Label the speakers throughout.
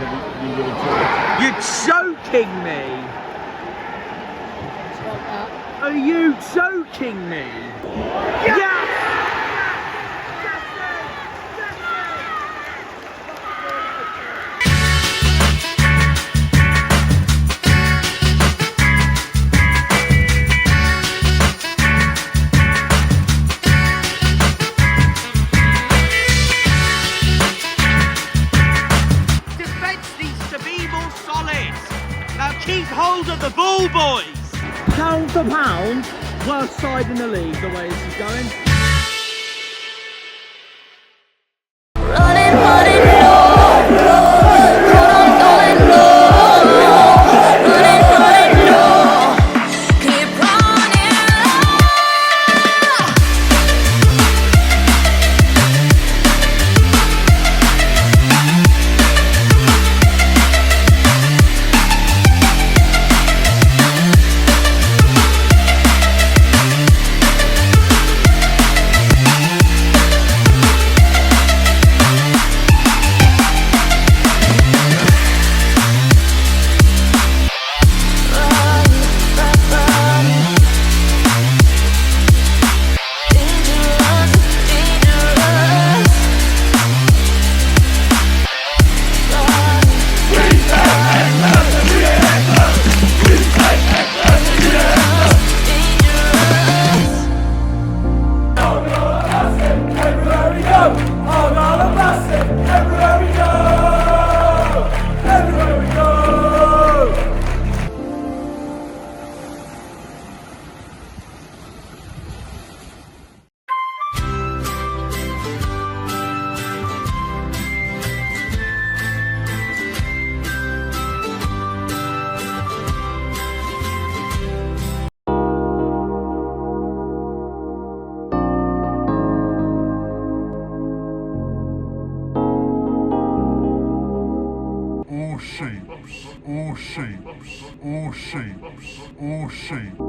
Speaker 1: you will enjoy. You're joking me! Are you joking me? Yes!
Speaker 2: Keep hold of the ball, boys!
Speaker 1: Pound for pound, worst side in the league, the way this is going.
Speaker 3: Running, running, no, no, going, no, no, running, running, no, keep running,
Speaker 4: all shapes, all shapes, all shapes.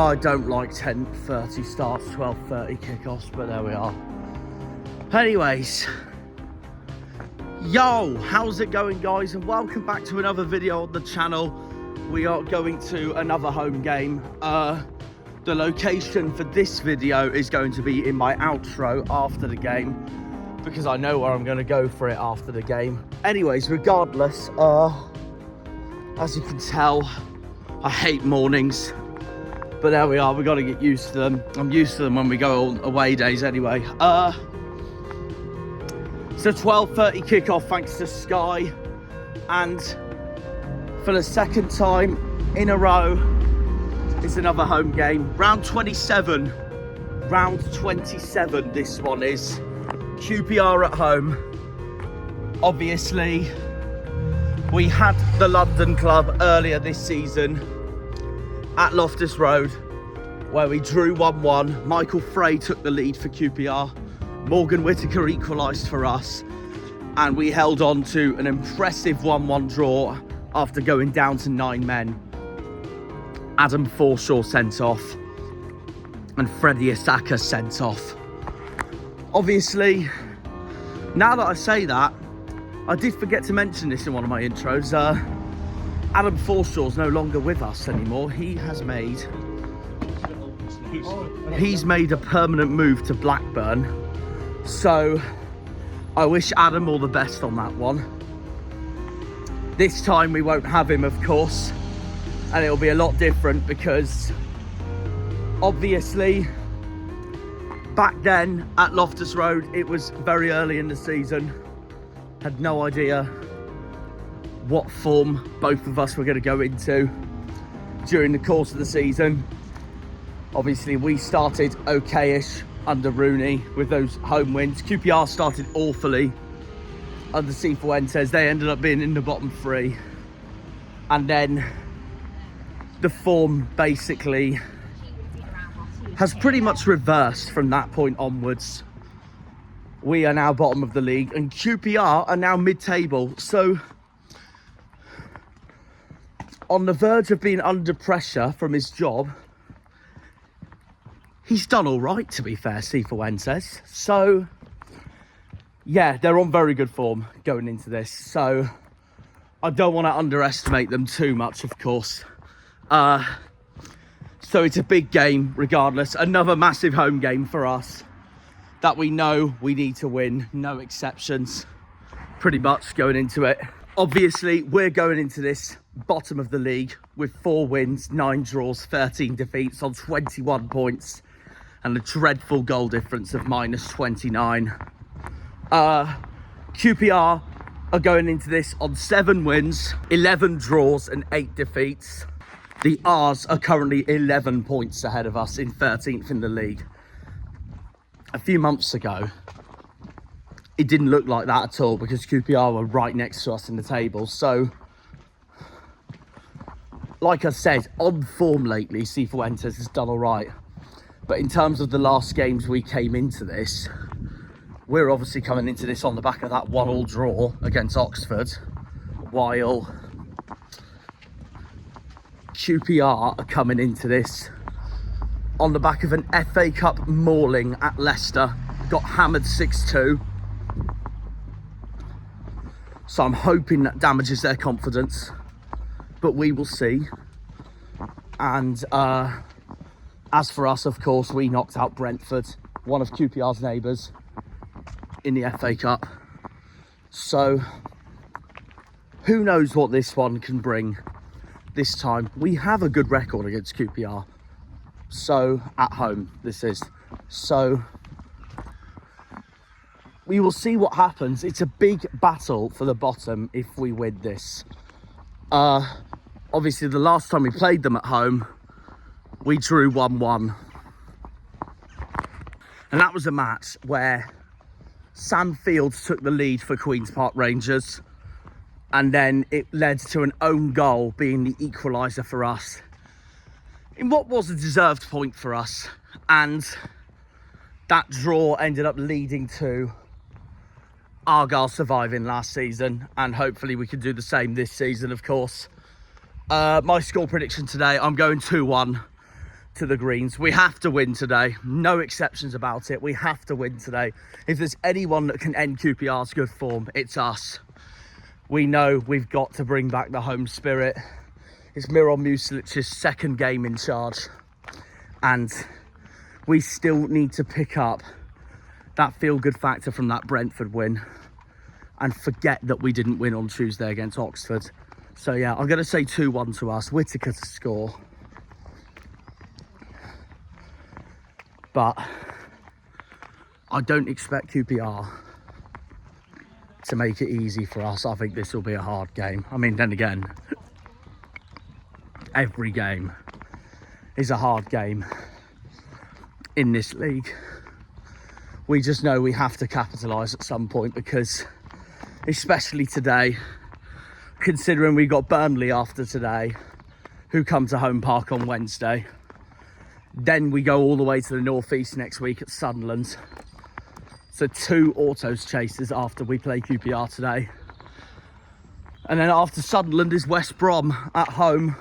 Speaker 1: I don't like 10:30 starts, 12:30 kickoffs, but there we are. Anyways, yo, how's it going, guys? And welcome back to another video on the channel. We are going to another home game. The location for this video is going to be in my outro after the game, because I know where I'm going to go for it after the game. Anyways, regardless, as you can tell, I hate mornings. But there we are, we got to get used to them. I'm used to them when we go on away days anyway. It's a 12:30 kickoff thanks to Sky. And for the second time in a row, it's another home game. Round 27. Round 27 this one is. QPR at home. Obviously, we had the London club earlier this season at Loftus Road, where we drew 1-1. Michael Frey took the lead for QPR. Morgan Whittaker equalised for us. And we held on to an impressive 1-1 draw after going down to 9 men. Adam Forshaw sent off and Freddie Asaka sent off. Obviously, now that I say that, I did forget to mention this in one of my intros. Adam Forshaw's no longer with us anymore. He's made a permanent move to Blackburn. So I wish Adam all the best on that one. This time we won't have him, of course, and it'll be a lot different because obviously back then at Loftus Road, it was very early in the season. Had no idea what form both of us were going to go into during the course of the season. Obviously, we started okay-ish under Rooney with those home wins. QPR started awfully under Cifuentes. They ended up being in the bottom three. And then the form basically has pretty much reversed from that point onwards. We are now bottom of the league and QPR are now mid-table. So on the verge of being under pressure from his job, he's done all right, to be fair, Cifuentes. So yeah, they're on very good form going into this. So I don't want to underestimate them too much, of course. So it's a big game regardless. Another massive home game for us that we know we need to win. No exceptions, pretty much going into it. Obviously, we're going into this bottom of the league with 4 wins, 9 draws, 13 defeats on 21 points and a dreadful goal difference of -29. QPR are going into this on 7 wins, 11 draws and 8 defeats. The R's are currently 11 points ahead of us in 13th in the league. A few months ago, it didn't look like that at all because QPR were right next to us in the table. So, like I said, on form lately, Cifuentes has done all right. But in terms of the last games we came into this, we're obviously coming into this on the back of that 1-1 draw against Oxford, while QPR are coming into this on the back of an FA Cup mauling at Leicester. Got hammered 6-2. So I'm hoping that damages their confidence, but we will see. And as for us, of course, we knocked out Brentford, one of QPR's neighbours, in the FA Cup. So who knows what this one can bring this time. We have a good record against QPR. So at home, this is. So we will see what happens. It's a big battle for the bottom if we win this. Obviously, the last time we played them at home, we drew 1-1. And that was a match where Sam Fields took the lead for Queen's Park Rangers. And then it led to an own goal being the equaliser for us, in what was a deserved point for us. And that draw ended up leading to Argyle surviving last season, and hopefully we can do the same this season, of course. My score prediction today, I'm going 2-1 to the Greens. We have to win today. No exceptions about it. We have to win today. If there's anyone that can end QPR's good form, it's us. We know we've got to bring back the home spirit. It's Miron Musilic's second game in charge. And we still need to pick up that feel-good factor from that Brentford win and forget that we didn't win on Tuesday against Oxford. So yeah, I'm going to say 2-1 to us. Whittaker to score. But I don't expect QPR to make it easy for us. I think this will be a hard game. I mean, then again, every game is a hard game in this league. We just know we have to capitalise at some point because, especially today, considering we got Burnley after today, who come to Home Park on Wednesday. Then we go all the way to the northeast next week at Sunderland. So 2 autos chases after we play QPR today. And then after Sunderland is West Brom at home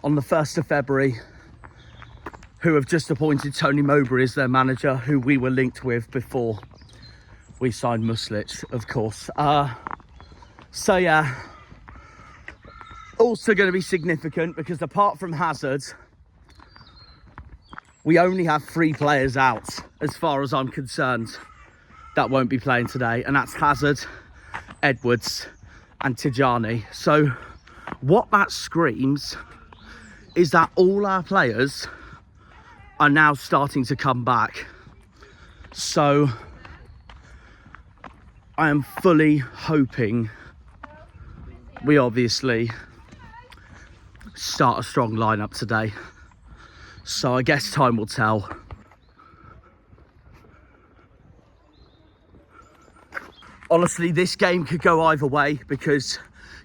Speaker 1: on the 1st of February, who have just appointed Tony Mowbray as their manager, who we were linked with before we signed Muslic, of course. So yeah, also going to be significant because apart from Hazard, we only have 3 players out, as far as I'm concerned, that won't be playing today. And that's Hazard, Edwards and Tijani. So what that screams is that all our players are now starting to come back. So I am fully hoping we obviously start a strong lineup today. So I guess time will tell. Honestly, this game could go either way because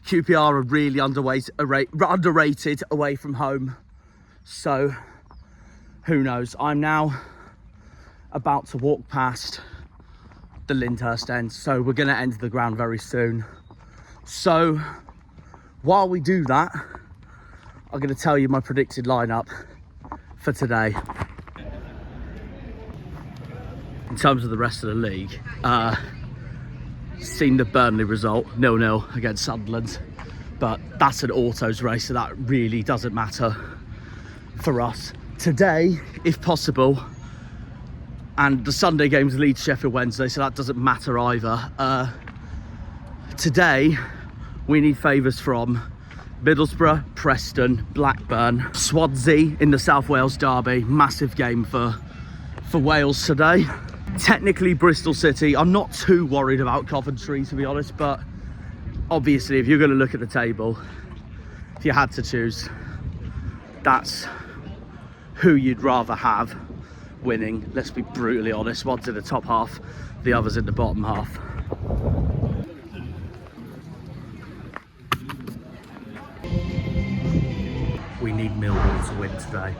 Speaker 1: QPR are really underrated away from home. So who knows? I'm now about to walk past the Lyndhurst end, so we're going to enter the ground very soon. So while we do that, I'm going to tell you my predicted lineup for today. In terms of the rest of the league, seen the Burnley result, 0-0 against Sunderland, but that's an autos race, so that really doesn't matter for us. Today, if possible, and the Sunday game's Leeds, Sheffield Wednesday, so that doesn't matter either. Today, we need favours from Middlesbrough, Preston, Blackburn, Swansea in the South Wales derby. Massive game for Wales today. Technically Bristol City. I'm not too worried about Coventry, to be honest, but obviously if you're going to look at the table, if you had to choose, that's who you'd rather have winning. Let's be brutally honest. One's in the top half, the other's in the bottom half. We need Millwall to win today.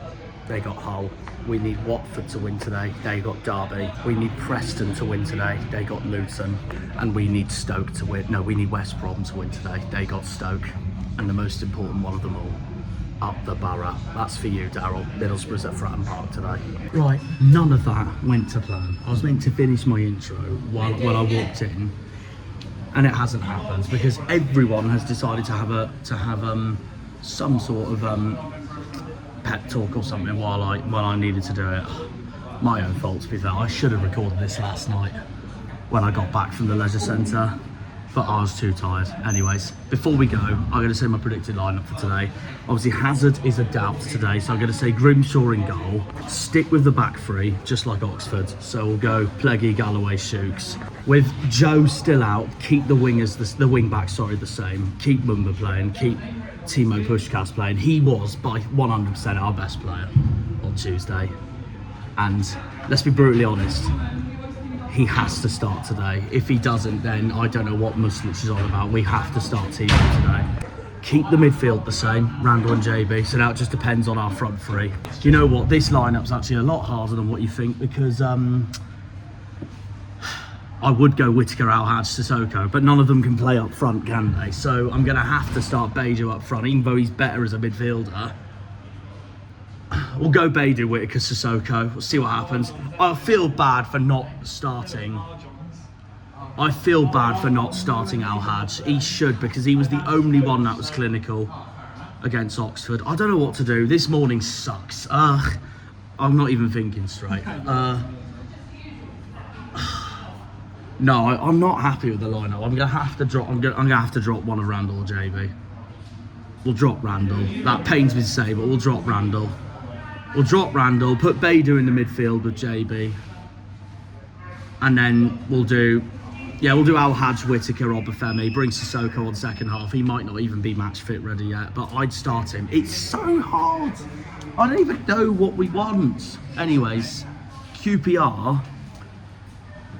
Speaker 1: They got Hull. We need Watford to win today. They got Derby. We need Preston to win today. They got Luton. And we need Stoke to win. No, we need West Brom to win today. They got Stoke. And the most important one of them all, up the Borough. That's for you, Daryl. Middlesbrough's at Fratton Park today. Right, none of that went to plan. I was meant to finish my intro while I walked in, and it hasn't happened because everyone has decided to have some sort of pep talk or something while I needed to do it. My own fault, to be fair. I should have recorded this last night when I got back from the leisure centre, but I was too tired. Anyways, before we go, I'm going to say my predicted lineup for today. Obviously, Hazard is a doubt today, so I'm going to say Grimshaw in goal. Stick with the back three, just like Oxford. So we'll go Pleggy, Galloway, Shooks. With Joe still out, keep the wing backs, the same. Keep Mumba playing, keep Timo Puskás playing. He was by 100% our best player on Tuesday. And let's be brutally honest, he has to start today. If he doesn't, then I don't know what Muslich is on about. We have to start Timo today. Keep the midfield the same, Randall and JB, so now it just depends on our front three. Do you know what? This lineup's actually a lot harder than what you think because I would go Whittaker, Al-Hadj, Sissoko, but none of them can play up front, can they? So I'm going to have to start Beidou up front, even though he's better as a midfielder. We'll go Beidou, Whittaker, Sissoko. We'll see what happens. I feel bad for not starting Al-Hadj. He should, because he was the only one that was clinical against Oxford. I don't know what to do. This morning sucks. I'm not even thinking straight. No, I'm not happy with the lineup. I'm gonna have to drop one of Randall or JB. We'll drop Randall. That pains me to say, but we'll drop Randall. We'll drop Randall, put Beidou in the midfield with JB. And then we'll do Al-Hadj, Whittaker, Obafemi, bring Sissoko on second half. He might not even be match fit ready yet, but I'd start him. It's so hard. I don't even know what we want. Anyways, QPR,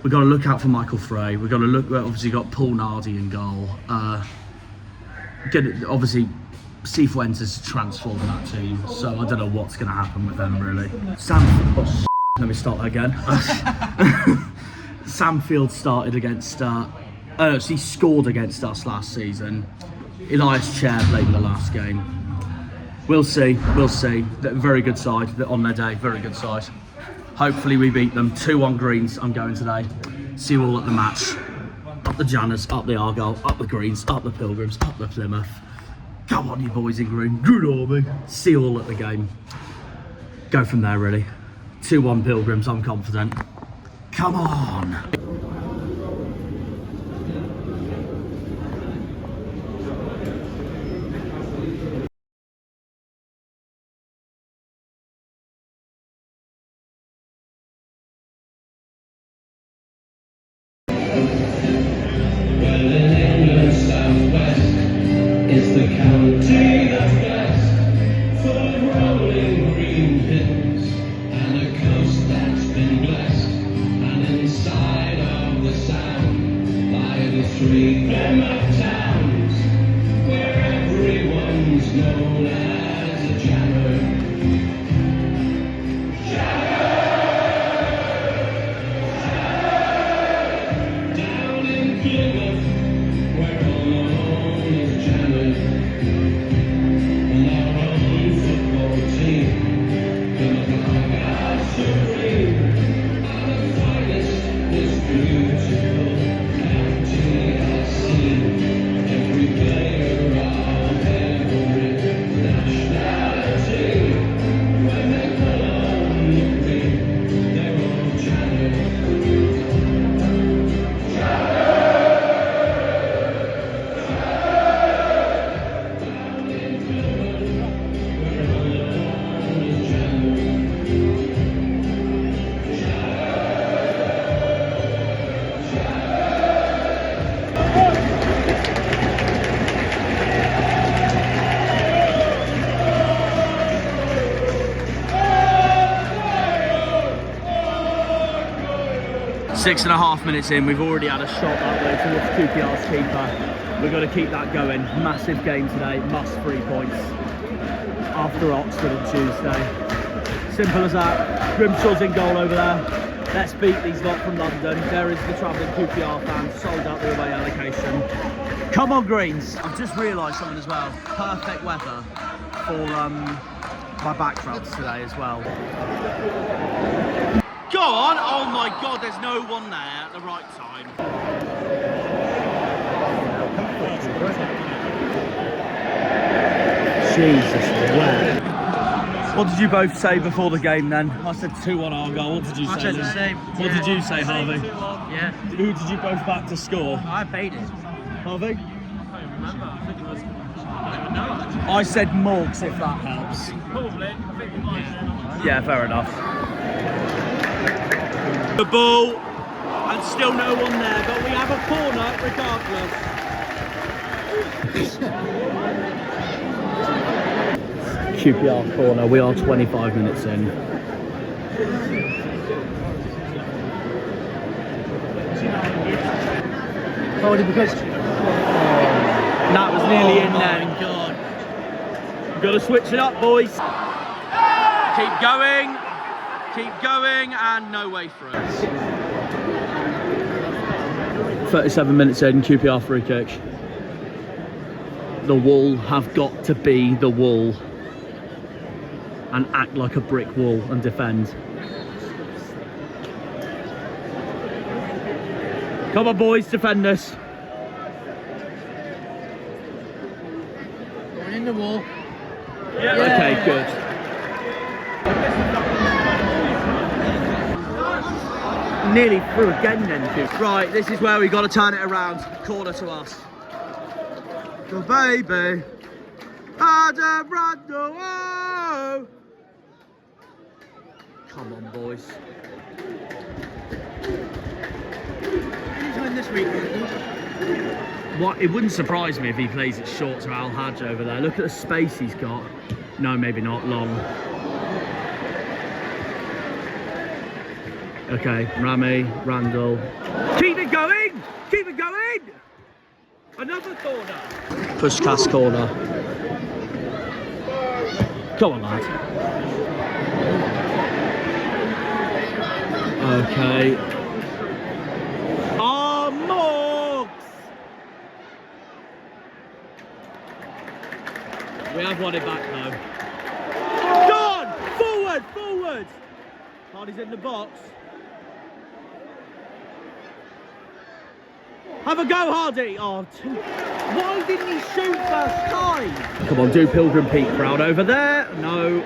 Speaker 1: we've got to look out for Michael Frey. We've got to look, obviously got Paul Nardi in goal. Obviously, Steve Wentz has transformed that team, so I don't know what's going to happen with them, really. Let me start again. Sam Field started against, he scored against us last season. Elias Chair played in the last game. We'll see. Very good side on their day, very good side. Hopefully we beat them. 2-1 Greens, I'm going today. See you all at the match. Up the Janners, up the Argyle, up the Greens, up the Pilgrims, up the Plymouth. Come on, you boys in green. Good army. See you all at the game. Go from there, really. 2-1 Pilgrims, I'm confident. Come on. Six and a half minutes in, we've already had a shot that way towards QPR's keeper. We've got to keep that going. Massive game today, must 3 points after Oxford on Tuesday. Simple as that. Grimshaw's in goal over there. Let's beat these lot from London. There is the travelling QPR fans, sold out the away allocation. Come on, Greens. I've just realised something as well. Perfect weather for my backdrops today as well. Go on! Oh my God, there's no one there at the right time. Jesus, where? What did you both say before the game then? I said 2-1 Argyle. What did you say?
Speaker 5: I said the same.
Speaker 1: What did you say, Harvey?
Speaker 5: Yeah.
Speaker 1: Who did you both back to score?
Speaker 5: I paid it.
Speaker 1: Harvey?
Speaker 5: I can't remember. I think it was. I don't even know actually.
Speaker 1: I said Morgs, if that helps.
Speaker 5: Probably. I think it might.
Speaker 1: Yeah, fair enough. The ball, and still no one there, but we have a corner regardless. QPR corner, we are 25 minutes in.
Speaker 5: Oh, did because
Speaker 1: That was nearly in there.
Speaker 5: Oh my God.
Speaker 1: Got to switch it up, boys. Keep going. Keep going, and no way through. 37 minutes in, QPR free kick. The Wall have got to be the Wall and act like a brick wall and defend. Come on, boys, defend us.
Speaker 5: Going in the wall.
Speaker 1: Yeah. Okay, good. Nearly through again then, Duke. Right, this is where we got to turn it around. Corner to us. Go, baby. Adam Randall. Oh. Come on, boys.
Speaker 5: Anytime this week.
Speaker 1: What? It wouldn't surprise me if he plays it short to Al Hadj over there. Look at the space he's got. No, maybe not. Long. Okay, Rami, Randall. Keep it going! Keep it going! Another corner. Push cast corner. Come on, lad. Okay. Oh, Morgs! We have won it back though. Go on! Forward! Forward! Hardy's in the box. Have a go, Hardy! Oh, why didn't he shoot first time? Come on, do Pilgrim Peak crowd over there. No.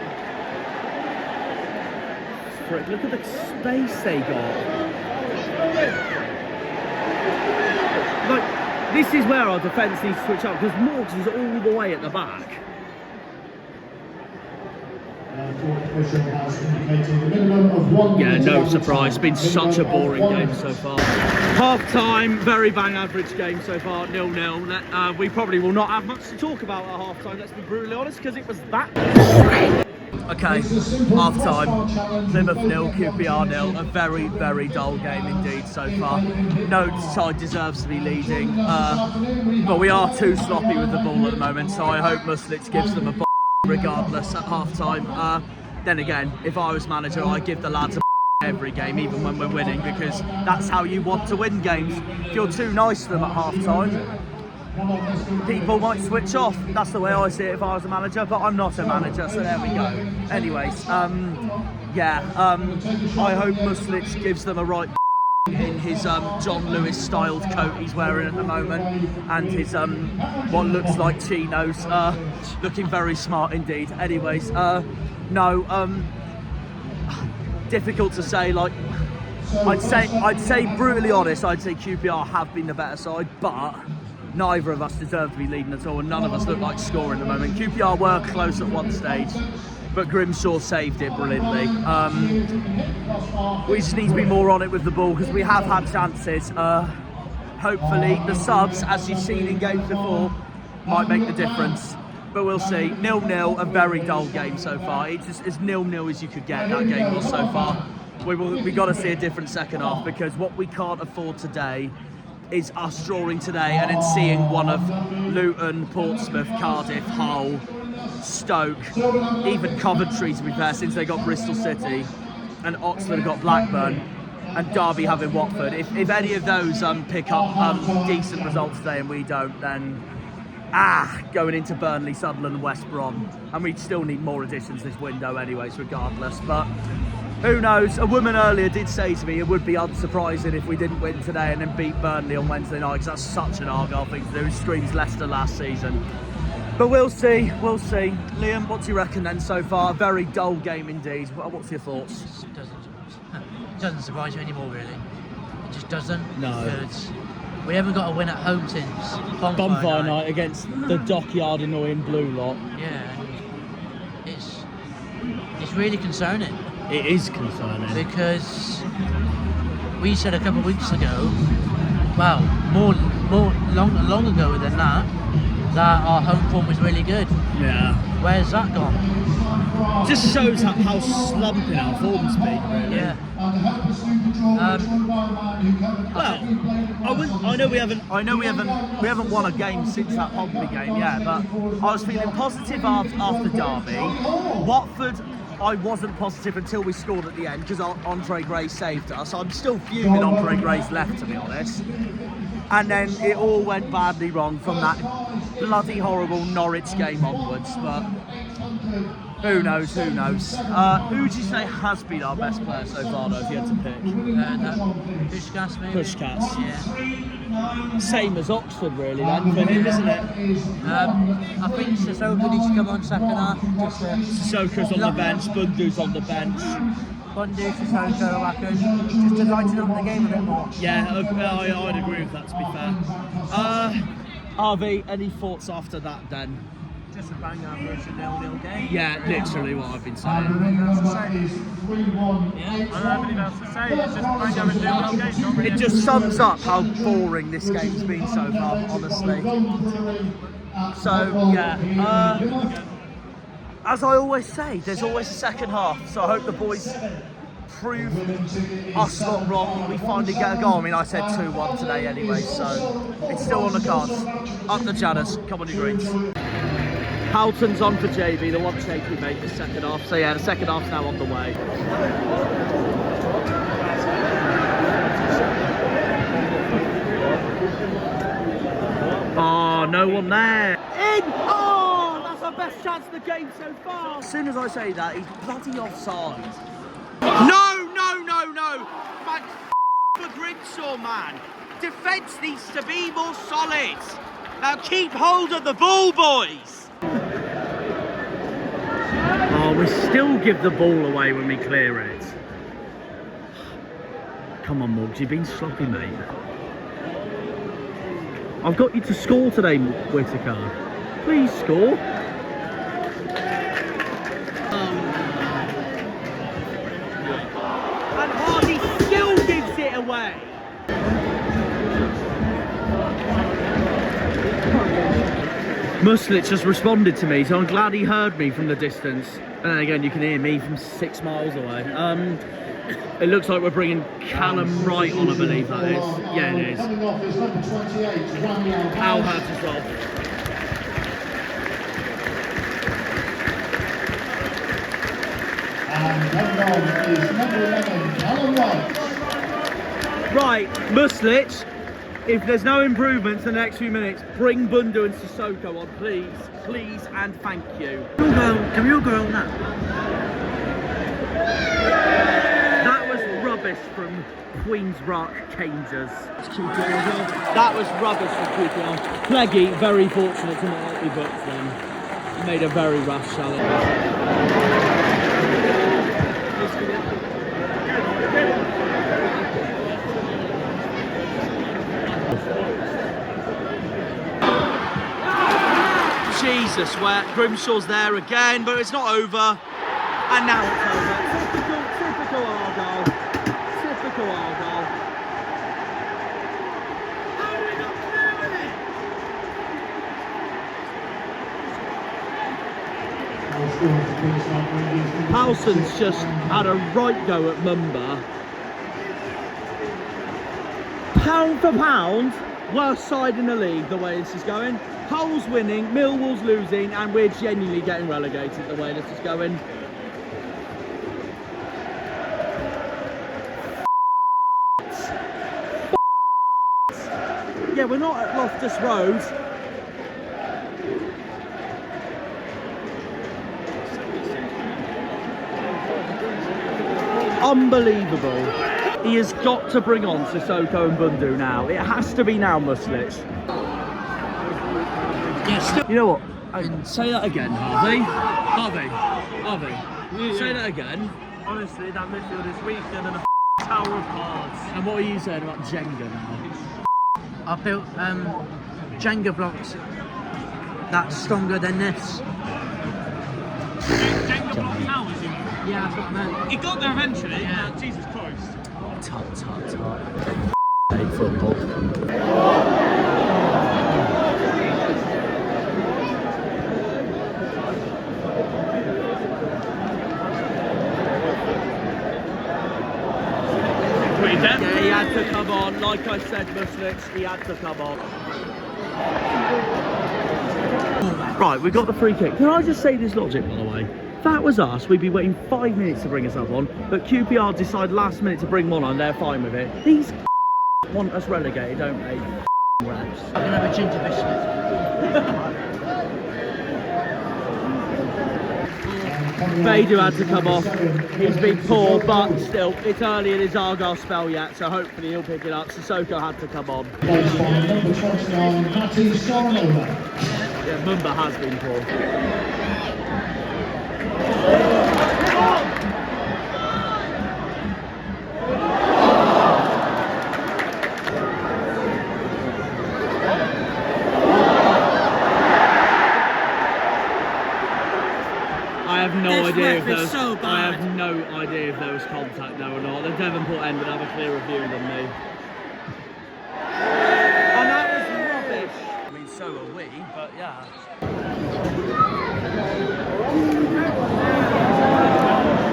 Speaker 1: Frick, look at the space they got. Like, this is where our defence needs to switch up because Morgs is all the way at the back. Yeah, no surprise. It's been such a boring game so far. Half time, very bang average game so far, 0-0. We probably will not have much to talk about at half time, let's be brutally honest, because it was that boring. Okay, half time, Plymouth 0, QPR 0. A very, very dull game indeed so far. No side deserves to be leading, but we are too sloppy with the ball at the moment, so I hope Muslic gives them a regardless at half time. Then again, if I was manager, I'd give the lads a every game, even when we're winning, because that's how you want to win games. If you're too nice to them at half time, people might switch off. That's the way I see it if I was a manager, but I'm not a manager, so there we go. Anyways, I hope Muslic gives them a right in his John Lewis styled coat he's wearing at the moment, and his what looks like chinos, looking very smart indeed. Anyways, difficult to say. Like, I'd say brutally honest, I'd say QPR have been the better side, but neither of us deserve to be leading at all, and none of us look like scoring at the moment. QPR were close at one stage, but Grimshaw saved it brilliantly. We just need to be more on it with the ball, because we have had chances. Hopefully the subs, as you've seen in games before, might make the difference. But we'll see. 0-0, a very dull game so far. It's just as 0-0 as you could get, that game was so far. We got to see a different second half, because what we can't afford today is us drawing today and then seeing one of Luton, Portsmouth, Cardiff, Hull, Stoke, even Coventry, to be fair, since they got Bristol City, and Oxford have got Blackburn, and Derby having Watford. If any of those pick up decent results today and we don't, then going into Burnley, Sunderland and West Brom, and we still need more additions this window anyways, regardless. But who knows? A woman earlier did say to me it would be unsurprising if we didn't win today and then beat Burnley on Wednesday night, because that's such an Argyle thing to do. It screams Leicester last season. But we'll see. Liam, what do you reckon then so far? A very dull game indeed. What's your thoughts?
Speaker 6: It doesn't surprise me anymore, really. It just doesn't.
Speaker 1: No.
Speaker 6: Because we haven't got a win at home since
Speaker 1: Bonfire night against the Dockyard annoying blue lot.
Speaker 6: Yeah, it's really concerning.
Speaker 1: It is concerning.
Speaker 6: Because we said a couple of weeks ago, well, long ago than that our home form was really good.
Speaker 1: Yeah.
Speaker 6: Where's that gone?
Speaker 1: Just shows how slumping our form's been, really.
Speaker 6: Yeah.
Speaker 1: I know we haven't won a game since that Pompey game, yeah. But I was feeling positive after Derby. Watford, I wasn't positive until we scored at the end, because Andre Gray saved us. I'm still fuming Andre Gray's left, to be honest. And then it all went badly wrong from that bloody horrible Norwich game onwards. But who knows? Who would you say has been our best player so far, though, if you had to pick?
Speaker 6: Pushkas, maybe?
Speaker 1: Pushkas.
Speaker 6: Yeah.
Speaker 1: Same as Oxford, really, then, for him, isn't it?
Speaker 6: I think Sissoko needs to come on second half.
Speaker 1: Sissoko's on the bench, Bundu's on the bench.
Speaker 6: Bundu, Sissoko, I reckon, just to lighten up the game a bit more.
Speaker 1: Yeah, I'd agree with that, to be fair. RV, any thoughts after that, then?
Speaker 5: Just a bang average 0-0 game.
Speaker 1: Yeah, literally what I've been saying.
Speaker 5: I don't have anything else to say. It's just a bang average 0-0 game. Not really
Speaker 1: It just sums up how boring this game's been so far, honestly. So, yeah. As I always say, there's always a second half, so I hope the boys prove us not wrong. We finally get a goal. I mean, I said 2-1 today anyway, so it's still on the cards. Up the Janners, come on you greens. Houghton's on for JB, the one shake we made the second half. So yeah, the second half's now on the way. Oh, no one there. In! Oh, that's our best chance of the game so far. As soon as I say that, he's bloody offside.
Speaker 2: No! Thank for Grimshaw, man. Defence needs to be more solid. Now keep hold of the ball, boys.
Speaker 1: Oh, we still give the ball away when we clear it. Come on, Morgs, you've been sloppy, mate. I've got you to score today, Whittaker. Please score. Muslet just responded to me, so I'm glad he heard me from the distance. And then again, you can hear me from 6 miles away. It looks like we're bringing Callum Wright on, I believe that is. Yeah, it is.
Speaker 4: Coming off is number 28, Rant.
Speaker 1: Al Hurts as well.
Speaker 4: And coming on is number 11, Callum Wright.
Speaker 1: Right, Muslet, if there's no improvements in the next few minutes, bring Bundu and Sissoko on, please. Please and thank you.
Speaker 6: Can we all go on that?
Speaker 1: That was rubbish from Queen's Rock Cangers. That was rubbish from QPR. Pleggy, very fortunate to not be booked then. He made a very rash challenge. Jesus, where Grimshaw's there again, but it's not over. And now it's over. Typical Argyle. Typical Argyle. Howson's just had a right go at Mumba. Pound for pound, worst side in the league the way this is going. Hull's winning, Millwall's losing, and we're genuinely getting relegated the way this is going. Yeah, we're not at Loftus Road. Unbelievable. He has got to bring on Sissoko and Bundu now. It has to be now, Muslich.
Speaker 6: Yes.
Speaker 1: You know what? Say that again, Harvey. Harvey. Say that again.
Speaker 5: Honestly, that midfield is weaker than a tower of cards.
Speaker 1: And what are you saying about Jenga now?
Speaker 6: I built Jenga blocks that's stronger than this.
Speaker 5: Jenga block towers, you mean?
Speaker 6: Yeah, that's what I meant.
Speaker 5: It got there eventually. Yeah. Jesus Christ.
Speaker 1: Tut. Big football. Yeah, he had to come on. Like I said, Muslich, he had to come on. Right, we got the free kick. Can I just say this logic, by the way? If that was us, we'd be waiting 5 minutes to bring us up on, but QPR decide last minute to bring one on, they're fine with it. These want us relegated, don't they? Raps.
Speaker 6: I'm gonna have a ginger biscuit.
Speaker 1: Baidu had to come off. He's been poor, but still, it's early in his Argyle spell yet, so hopefully he'll pick it up. Sissoko had to come on.
Speaker 4: Placed by number 29, Matty Stornover.
Speaker 1: Yeah, Mumba has been poor. I have no idea if there was,
Speaker 6: so bad.
Speaker 1: I have no idea if there was contact there or not. The Devonport end would have a clearer view than me. And that was rubbish. I mean, so are we, but yeah.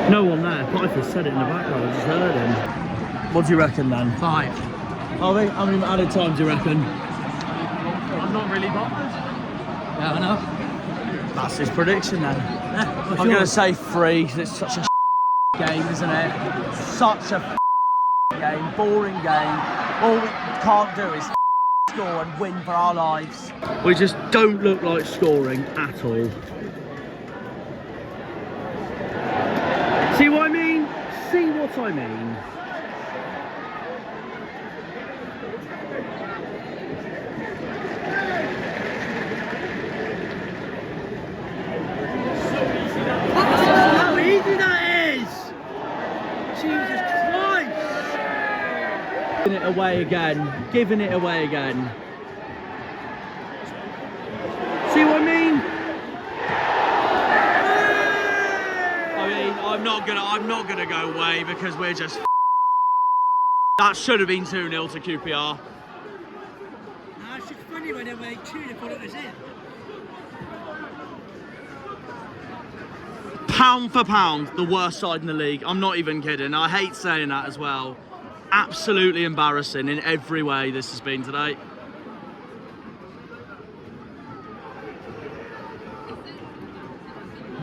Speaker 1: No one there. Piper said it in the background. I just heard him. What do you reckon then?
Speaker 6: 5.
Speaker 1: How many added time do you reckon?
Speaker 5: I'm not really bothered.
Speaker 6: Yeah, I know.
Speaker 1: That's his prediction then.
Speaker 6: Yeah,
Speaker 1: I'm going to say 3 because it's such a game, isn't it? Such a game, boring game. All we can't do is score and win for our lives. We just don't look like scoring at all. See what I mean? See what I mean? How easy that is! Jesus Christ! Giving it away again. Giving it away again. See what I mean? I'm not gonna go away because we're just. That should have been 2-0 to QPR.
Speaker 6: It's just funny when they were 2 they thought it was in.
Speaker 1: Pound for pound, the worst side in the league. I'm not even kidding. I hate saying that as well. Absolutely embarrassing in every way this has been today.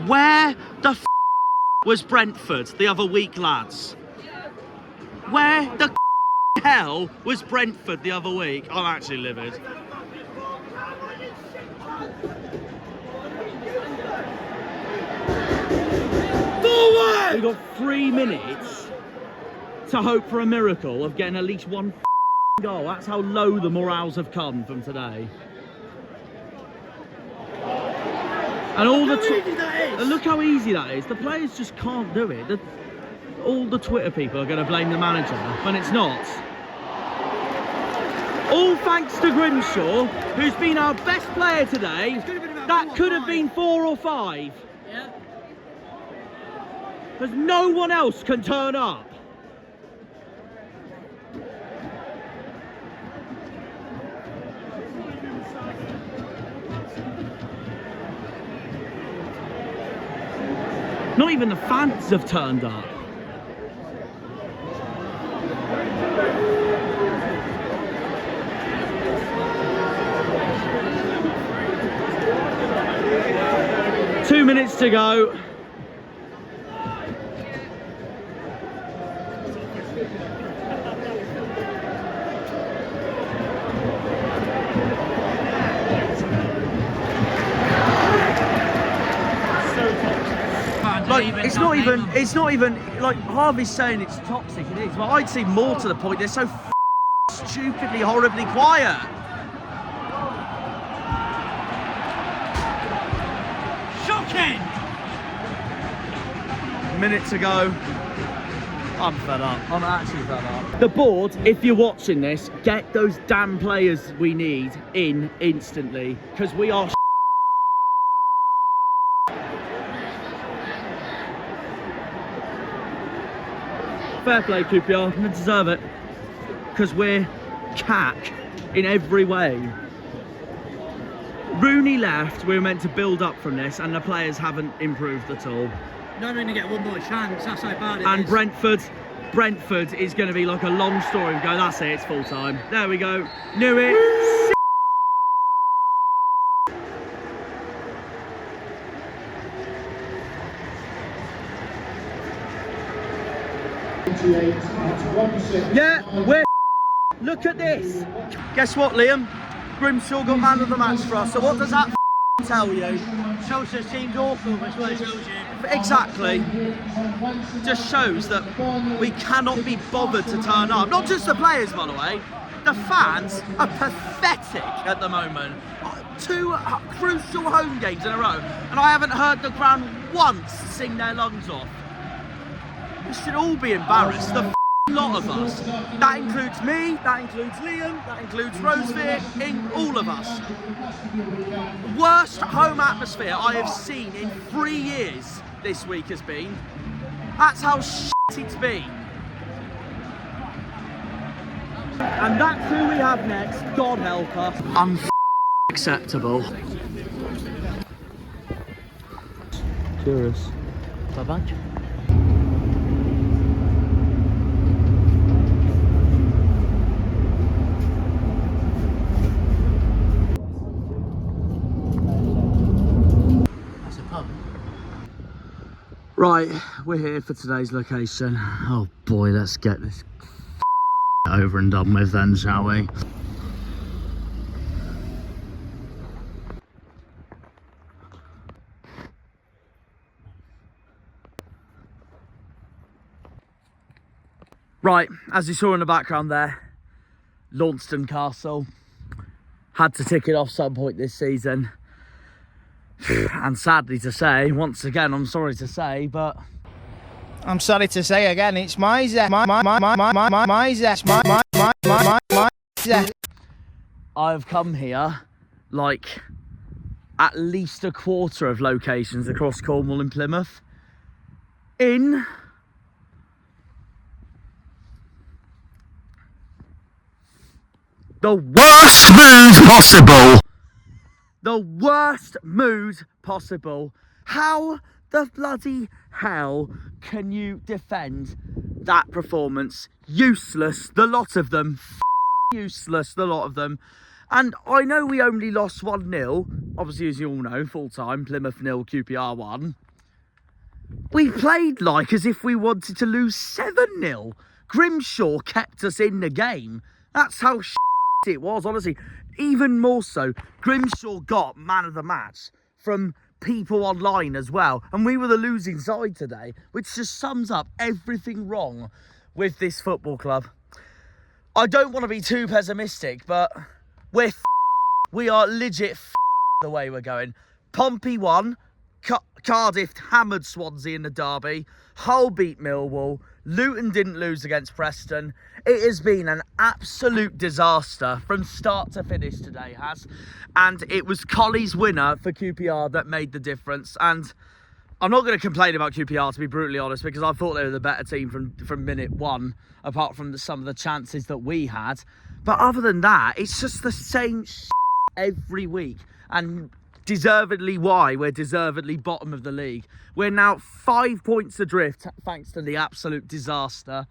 Speaker 1: Where the f was Brentford the other week, lads? Where the hell was Brentford the other week? I'm actually livid. Forward! We've got 3 minutes to hope for a miracle of getting at least one goal. That's how low the morals have come from today. And all look how easy that is. The players just can't do it. All the Twitter people are going to blame the manager when it's not. All thanks to Grimshaw, who's been our best player today. That could have been 4 or 5.
Speaker 6: Yeah.
Speaker 1: Because no one else can turn up. Not even the fans have turned up. Two minutes to go. Like, it's not even like Harvey's saying it's toxic, it is, but I'd say more to the point, they're so stupidly, horribly quiet.
Speaker 2: Shocking!
Speaker 1: Minute to go. I'm fed up. I'm actually fed up. The board, if you're watching this, get those damn players we need in instantly, because we are fair play, QPR, they deserve it. Because we're cack in every way. Rooney left, we were meant to build up from this, and the players haven't improved at all.
Speaker 6: Not going to get one more chance, that's how bad it
Speaker 1: and
Speaker 6: is.
Speaker 1: Brentford is going to be like a long story. We go, that's it, it's full time. There we go. Knew it. Yeah, we're look at this. Guess what, Liam? Grimshaw got man of the match for us. So what does that tell you?
Speaker 6: Shows the team's awful, that's what it tells you.
Speaker 1: Exactly. Just shows that we cannot be bothered to turn up. Not just the players, by the way. The fans are pathetic at the moment. 2 crucial home games in a row, and I haven't heard the crowd once sing their lungs off. We should all be embarrassed. The lot of us. That includes me, that includes Liam, that includes Rosevere, all of us. Worst home atmosphere I have seen in 3 years this week has been. That's how shit it's been. And that's who we have next, God help us. Unacceptable. Curious. Bye-bye. Right, we're here for today's location. Oh boy, let's get this over and done with then, shall we? Right, as you saw in the background there, Launceston Castle. Had to tick it off some point this season. And sadly to say, once again, I'm sorry to say, but
Speaker 2: I'm sorry to say again, it's my zest.
Speaker 1: I've come here like at least a quarter of locations across Cornwall and Plymouth in the worst mood possible. the worst mood possible. How the bloody hell can you defend that performance? Useless, the lot of them. Useless, the lot of them. And I know we only lost 1-0. Obviously, as you all know, full-time, Plymouth 0, QPR 1. We played like as if we wanted to lose 7-0. Grimshaw kept us in the game. That's how it was, honestly. Even more so, Grimshaw got man of the match from people online as well. And we were the losing side today, which just sums up everything wrong with this football club. I don't want to be too pessimistic, but we are legit the way we're going. Pompey won. Cardiff hammered Swansea in the derby. Hull beat Millwall. Luton didn't lose against Preston. It has been an absolute disaster from start to finish today, and it was Colley's winner for QPR that made the difference. And I'm not going to complain about QPR, to be brutally honest, because I thought they were the better team from minute one, apart from some of the chances that we had. But other than that, it's just the same every week. And deservedly why we're deservedly bottom of the league. We're now 5 points adrift thanks to the absolute disaster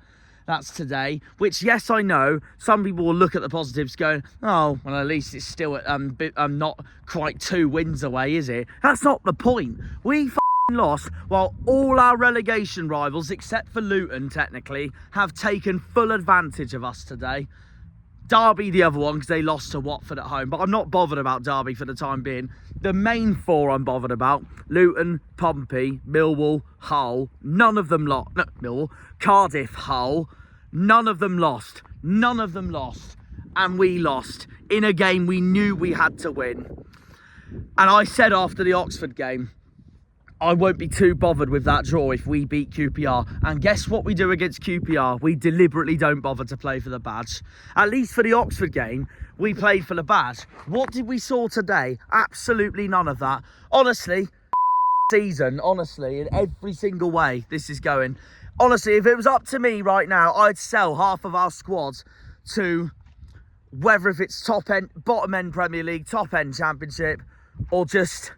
Speaker 1: that's today, which, yes, I know some people will look at the positives going, oh, well, at least it's still not quite 2 wins away, is it? That's not the point. We lost while all our relegation rivals, except for Luton technically, have taken full advantage of us today. Derby the other one, because they lost to Watford at home, but I'm not bothered about Derby for the time being. The main 4 I'm bothered about: Luton, Pompey, Millwall, Hull. None of them lost. No, Millwall, Cardiff, Hull. None of them lost. None of them lost. And we lost in a game we knew we had to win. And I said after the Oxford game, I won't be too bothered with that draw if we beat QPR. And guess what we do against QPR? We deliberately don't bother to play for the badge. At least for the Oxford game, we played for the badge. What did we saw today? Absolutely none of that. Honestly, season, honestly, in every single way this is going. Honestly, if it was up to me right now, I'd sell half of our squad to whether if it's top end, bottom end Premier League, top end Championship, or just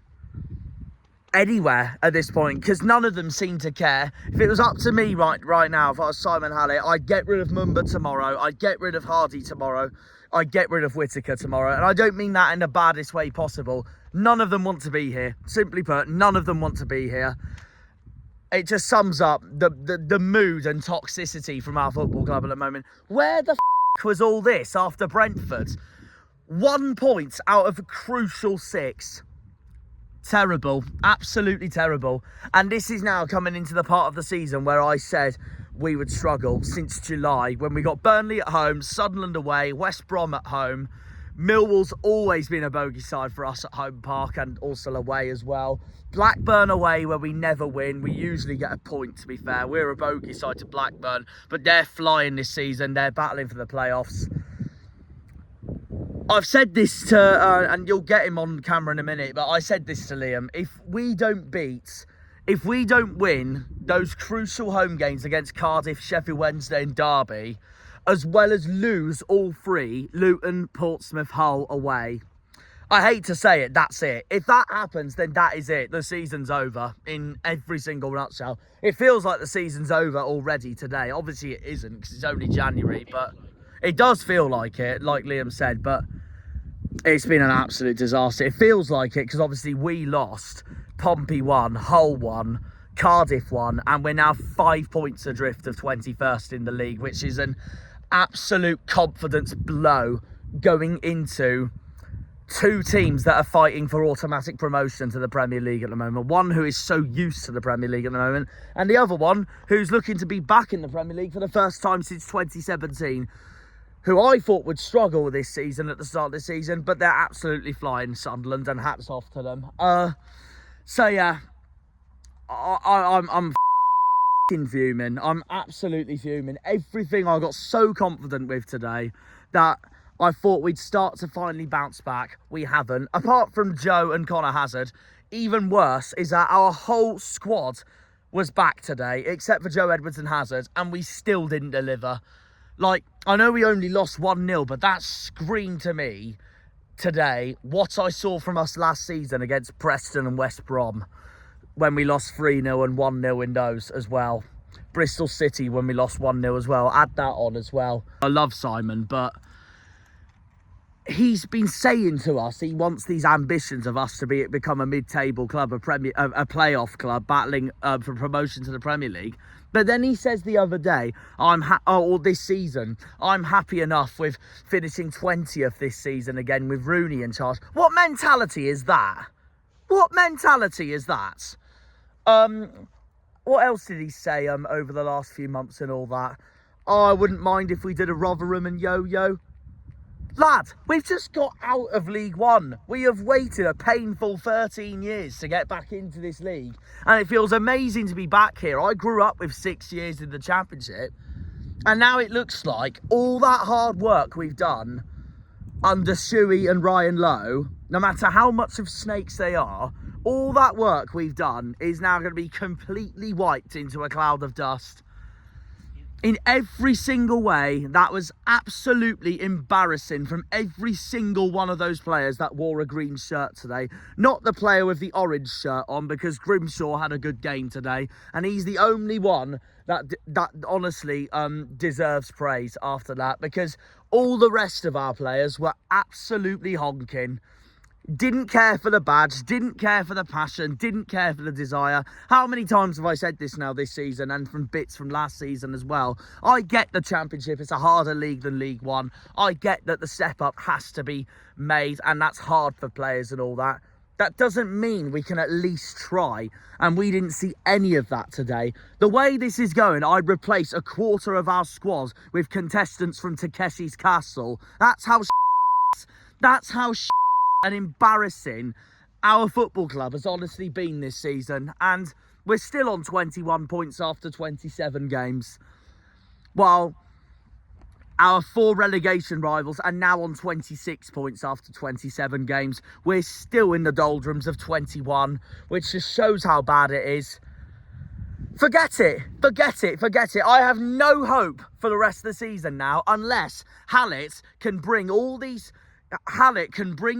Speaker 1: anywhere at this point, because none of them seem to care. If it was up to me right now, if I was Simon Hallett, I'd get rid of Mumba tomorrow, I'd get rid of Hardy tomorrow, I'd get rid of Whittaker tomorrow. And I don't mean that in the baddest way possible. None of them want to be here. Simply put, none of them want to be here. It just sums up the mood and toxicity from our football club at the moment. Where the was all this after Brentford? 1 point out of a crucial 6. Terrible, absolutely terrible. And this is now coming into the part of the season where I said we would struggle since July, when we got Burnley at home, Sunderland away, West Brom at home. Millwall's always been a bogey side for us at home park and also away as well. Blackburn away, where we never win. We usually get a point, to be fair. We're a bogey side to Blackburn, but they're flying this season. They're battling for the playoffs. I've said this to, and you'll get him on camera in a minute, but I said this to Liam. If we don't win those crucial home games against Cardiff, Sheffield Wednesday and Derby, as well as lose all 3, Luton, Portsmouth, Hull away, I hate to say it, that's it. If that happens, then that is it. The season's over in every single nutshell. It feels like the season's over already today. Obviously it isn't, because it's only January, but it does feel like it, like Liam said, but it's been an absolute disaster. It feels like it because obviously we lost, Pompey won, Hull won, Cardiff won, and we're now 5 points adrift of 21st in the league, which is an absolute confidence blow going into 2 teams that are fighting for automatic promotion to the Premier League at the moment. One who is so used to the Premier League at the moment, and the other one who's looking to be back in the Premier League for the first time since 2017. Who I thought would struggle this season at the start of the season, but they're absolutely flying, Sunderland, and hats off to them. So yeah, I'm fuming. I'm absolutely fuming. Everything I got so confident with today that I thought we'd start to finally bounce back. We haven't. Apart from Joe and Connor Hazard, even worse is that our whole squad was back today, except for Joe Edwards and Hazard, and we still didn't deliver. Like, I know we only lost 1-0, but that screamed to me today what I saw from us last season against Preston and West Brom when we lost 3-0 and 1-0 in those as well. Bristol City when we lost 1-0 as well. Add that on as well. I love Simon, but he's been saying to us he wants these ambitions of us to become a mid-table club, a playoff club, battling for promotion to the Premier League. But then he says the other day, or this season, I'm happy enough with finishing 20th this season again with Rooney in charge. What mentality is that? What mentality is that? What else did he say over the last few months and all that? Oh, I wouldn't mind if we did a Rotherham and Yo-Yo. Lad, we've just got out of League One. We have waited a painful 13 years to get back into this league. And it feels amazing to be back here. I grew up with 6 years in the Championship. And now it looks like all that hard work we've done under Shuey and Ryan Lowe, no matter how much of snakes they are, all that work we've done is now going to be completely wiped into a cloud of dust. In every single way, that was absolutely embarrassing from every single one of those players that wore a green shirt today. Not the player with the orange shirt on, because Grimshaw had a good game today. And he's the only one that honestly deserves praise after that, because all the rest of our players were absolutely honking. Didn't care for the badge, didn't care for the passion, didn't care for the desire. How many times have I said this now this season, and from bits from last season as well? I get the Championship, it's a harder league than League One. I get that the step up has to be made, and that's hard for players and all that. That doesn't mean we can at least try, and we didn't see any of that today. The way this is going, I'd replace a quarter of our squad with contestants from Takeshi's Castle. That's how and embarrassing our football club has honestly been this season, and we're still on 21 points after 27 games, while our 4 relegation rivals are now on 26 points after 27 games. We're still in the doldrums of 21, which just shows how bad it is. Forget it. I have no hope for the rest of the season now, unless Hallett can bring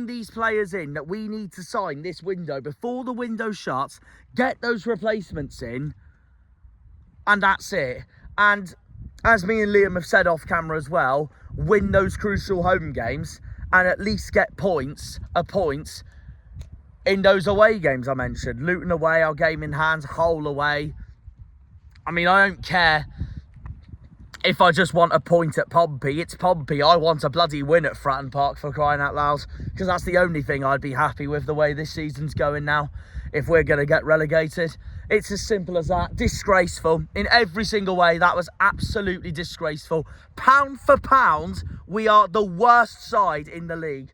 Speaker 1: these players in that we need to sign this window before the window shuts, get those replacements in, and that's it. And as me and Liam have said off camera as well, win those crucial home games and at least get points in those away games I mentioned. Luton away, our game in hand, Hull away. I mean, I don't care if I just want a point at Pompey. It's Pompey. I want a bloody win at Fratton Park, for crying out loud, because that's the only thing I'd be happy with the way this season's going now, if we're going to get relegated. It's as simple as that. Disgraceful in every single way. That was absolutely disgraceful. Pound for pound, we are the worst side in the league.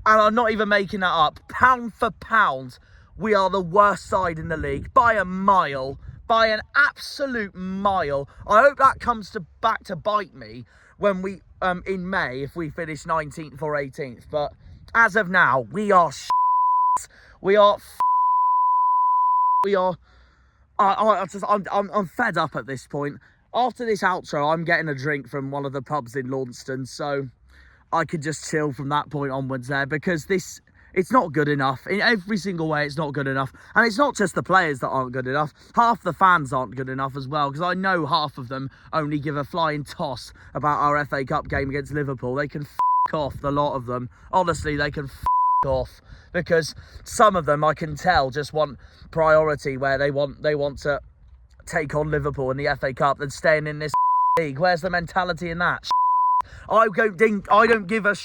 Speaker 1: And I'm not even making that up. Pound for pound, we are the worst side in the league by a mile. By an absolute mile. I hope that comes back to bite me when we in May, if we finish 19th or 18th. But as of now, we are I'm fed up at this point. After this outro, I'm getting a drink from one of the pubs in Launceston, so I could just chill from that point onwards there, because it's not good enough. In every single way, it's not good enough. And it's not just the players that aren't good enough. Half the fans aren't good enough as well, because I know half of them only give a flying toss about our FA Cup game against Liverpool. They can f*** off, the lot of them. Honestly, they can f*** off, because some of them, I can tell, just want priority, where they want to take on Liverpool in the FA Cup than staying in this league. Where's the mentality in that? I don't give a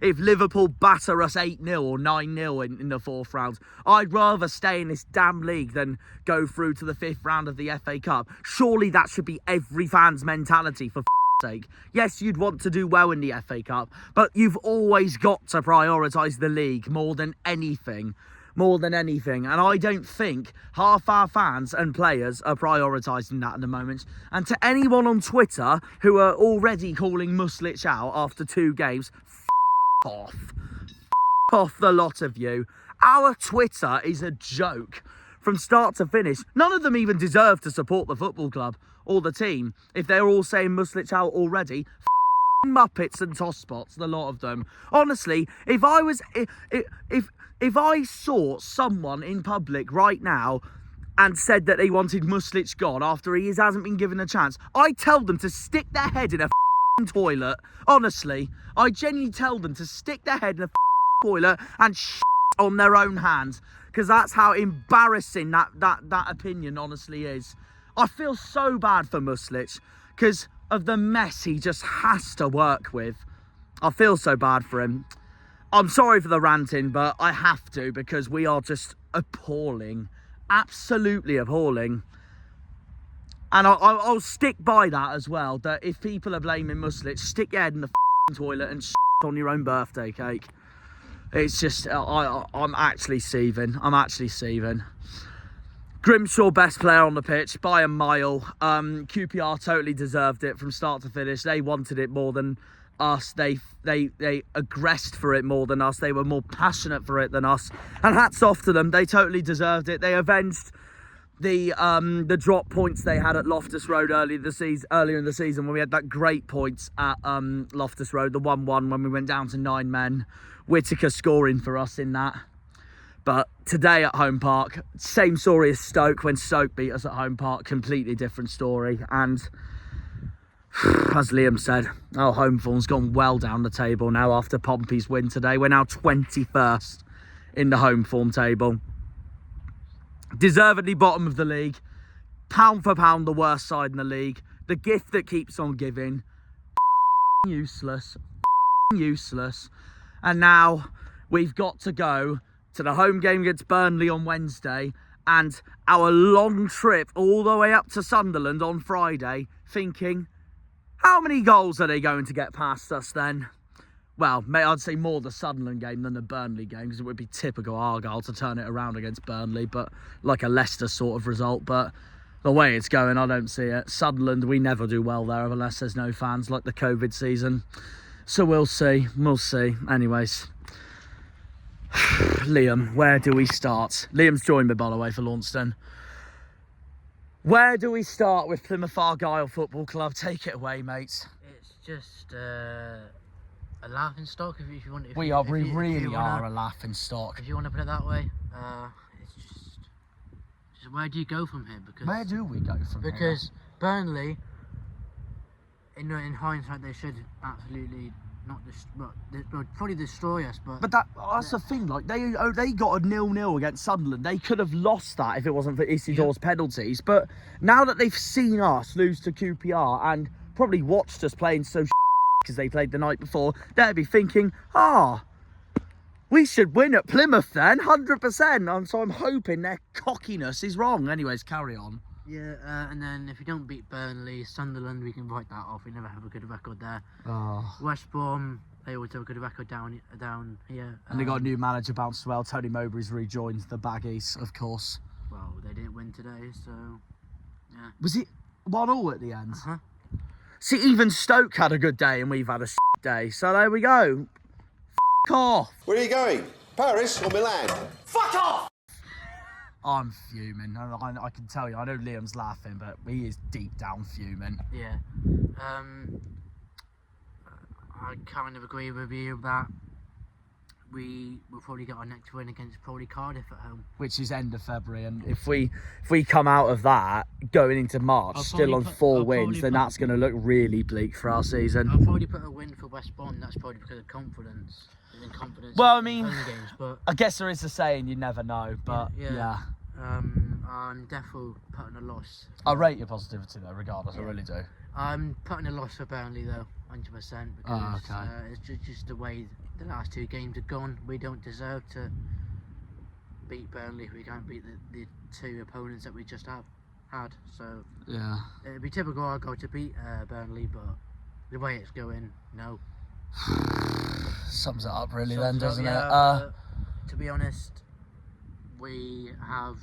Speaker 1: if Liverpool batter us 8-0 or 9-0 in the 4th round. I'd rather stay in this damn league than go through to the 5th round of the FA Cup. Surely that should be every fan's mentality, for sake. Yes, you'd want to do well in the FA Cup, but you've always got to prioritise the league more than anything. And I don't think half our fans and players are prioritising that at the moment. And to anyone on Twitter who are already calling Muslic out after 2 games, off the lot of you. Our Twitter is a joke from start to finish. None of them even deserve to support the football club or the team if they're all saying Muslic out already. muppets and tosspots, the lot of them. Honestly, if I saw someone in public right now and said that they wanted Muslich gone after he hasn't been given a chance, I tell them to stick their head in a toilet. Honestly, I genuinely tell them to stick their head in a toilet and on their own hands, because that's how embarrassing that opinion honestly is. I feel so bad for Muslich because of the mess he just has to work with. I feel so bad for him. I'm sorry for the ranting, but I have to, because we are just appalling. Absolutely appalling. And I'll stick by that as well, that if people are blaming Muslich, stick your head in the toilet and on your own birthday cake. It's just, I'm actually seething. I'm actually seething. Grimshaw, best player on the pitch by a mile. QPR totally deserved it from start to finish. They wanted it more than us. They aggressed for it more than us. They were more passionate for it than us. And hats off to them. They totally deserved it. They avenged the drop points they had at Loftus Road earlier in the season when we had that great points at Loftus Road, the 1-1 when we went down to 9 men. Whittaker scoring for us in that. But today at Home Park, same story as Stoke when Stoke beat us at Home Park. Completely different story. And as Liam said, our home form's gone well down the table now after Pompey's win today. We're now 21st in the home form table. Deservedly bottom of the league. Pound for pound, the worst side in the league. The gift that keeps on giving. Useless. Useless. And now we've got to go to the home game against Burnley on Wednesday and our long trip all the way up to Sunderland on Friday, thinking, how many goals are they going to get past us then? Well, I'd say more the Sunderland game than the Burnley game, because it would be typical Argyle to turn it around against Burnley, but like a Leicester sort of result. But the way it's going, I don't see it. Sunderland, we never do well there unless there's no fans, like the COVID season. So we'll see. We'll see. Anyways. Liam, where do we start? Liam's joined me, by the way, for Launceston. Where do we start with Plymouth Argyle Football Club? Take it away, mates.
Speaker 6: It's just a laughing stock, if you want.
Speaker 1: We really are a laughing stock.
Speaker 6: If you want to put it that way, it's just where do you go from here? Because
Speaker 1: where do we go from here?
Speaker 6: Because Burnley, in hindsight, they should absolutely probably destroy us. But
Speaker 1: that's the thing. Like they got a 0-0 against Sunderland. They could have lost that if it wasn't for Isidore's penalties. But now that they've seen us lose to QPR and probably watched us playing so because they played the night before, they'd be thinking, we should win at Plymouth then, 100%. And so I'm hoping their cockiness is wrong. Anyways, carry on.
Speaker 6: Yeah, and then if we don't beat Burnley, Sunderland, we can write that off. We never have a good record there. West Brom, they always have a good record down here.
Speaker 1: And they got a new manager bounced as well. Tony Mowbray's rejoined the Baggies, of course.
Speaker 6: Well, they didn't win today, so yeah.
Speaker 1: Was it 1-1 at the end? See, even Stoke had a good day and we've had a day. So there we go. F*** off.
Speaker 7: Where are you going? Paris or Milan?
Speaker 2: Fuck off!
Speaker 1: I'm fuming. I can tell you. I know Liam's laughing, but he is deep down fuming.
Speaker 6: Yeah. I kind of agree with you that we will probably get our next win against probably Cardiff at home,
Speaker 1: which is end of February. And if we come out of that going into March still on 4 wins, then that's going to look really bleak for our season.
Speaker 6: I'll probably put a win for West Brom. That's probably because of confidence.
Speaker 1: Well, I mean,
Speaker 6: games, but
Speaker 1: I guess there is a saying, you never know, but yeah.
Speaker 6: I'm definitely putting a loss.
Speaker 1: I rate your positivity though, regardless. I really do.
Speaker 6: I'm putting a loss for Burnley though, 100%, because it's just the way the last 2 games have gone. We don't deserve to beat Burnley if we can't beat the 2 opponents that we just had. So
Speaker 1: yeah,
Speaker 6: it'd be typical Argyle to beat Burnley, but the way it's going, no.
Speaker 1: Sums it up really then, doesn't it?
Speaker 6: To be honest, we have,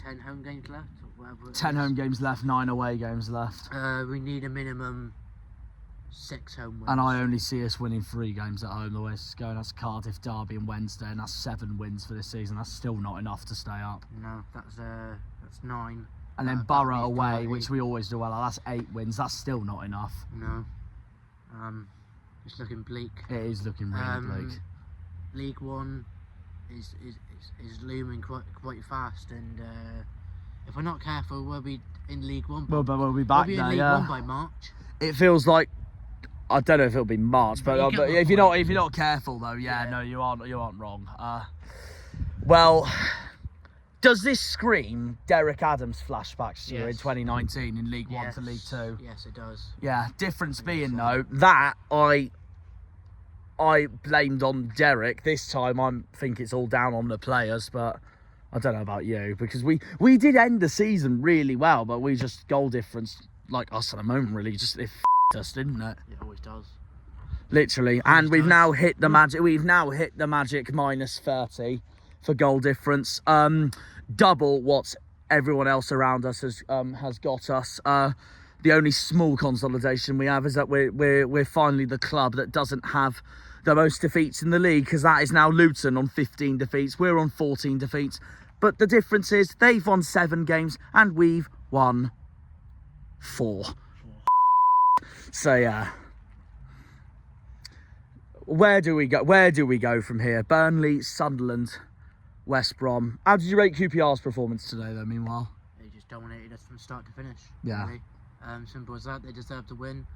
Speaker 6: 10 home games left? Or
Speaker 1: 10 home games left, 9 away games left.
Speaker 6: We need a minimum 6 home wins.
Speaker 1: And I only see us winning 3 games at home the way it's going. That's Cardiff, Derby and Wednesday, and that's 7 wins for this season. That's still not enough to stay up.
Speaker 6: No, that's 9.
Speaker 1: And then Borough away, which we always do well. That's 8 wins. That's still not enough.
Speaker 6: No. It's looking bleak.
Speaker 1: It is looking really bleak.
Speaker 6: League One is looming quite fast, and if we're not careful, we'll be in League One.
Speaker 1: We'll be back
Speaker 6: in
Speaker 1: there,
Speaker 6: League
Speaker 1: yeah.
Speaker 6: One by March.
Speaker 1: It feels like, I don't know if it'll be March, but if you're not careful though, no, you aren't wrong. Well, does this scream Derek Adams flashbacks to you in 2019 in League One to League Two?
Speaker 6: Yes, it does.
Speaker 1: Yeah, difference being though that I blamed on Derek. This time I think it's all down on the players, but I don't know about you, because we did end the season really well, but we just goal difference, like us at the moment, really just it f***ed us, didn't it?
Speaker 6: It always does.
Speaker 1: Literally, and we've now hit the magic. We've now hit the magic minus 30 for goal difference. Double what everyone else around us has got us. The only small consolidation we have is that we're finally the club that doesn't have the most defeats in the league, because that is now Luton on 15 defeats. We're on 14 defeats. But the difference is they've won 7 games and we've won 4. So yeah. Where do we go from here? Burnley, Sunderland, West Brom. How did you rate QPR's performance today though, meanwhile?
Speaker 6: They just dominated us from start to finish.
Speaker 1: Yeah.
Speaker 6: Really. Simple as that. They deserved to win.